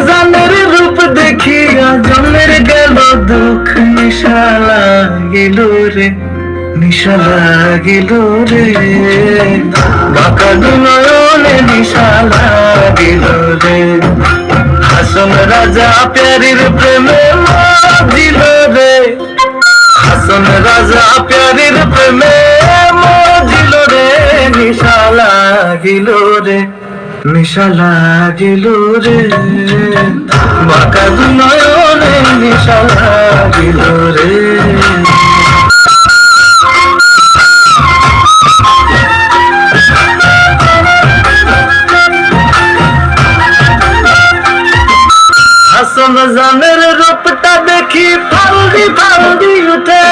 জানের রূপ দেখিয়া জনের গেল দুঃখ, নিশা লাগিল রে, নিশা লাগিল রে, বাঁকা নয়নে নিশা লাগিল রে। হাসন রাজা প্যারির প্রেমে মজিল রে, হাসন রাজা প্যারির প্রেমে মজিল রে, নিশা লাগিল রে, নিশা লাগিল রে, বাঁকা নয়নে নিশা লাগিল রে। হাসন জানের রূপটা দেখি ফালদি ফালদি উঠে,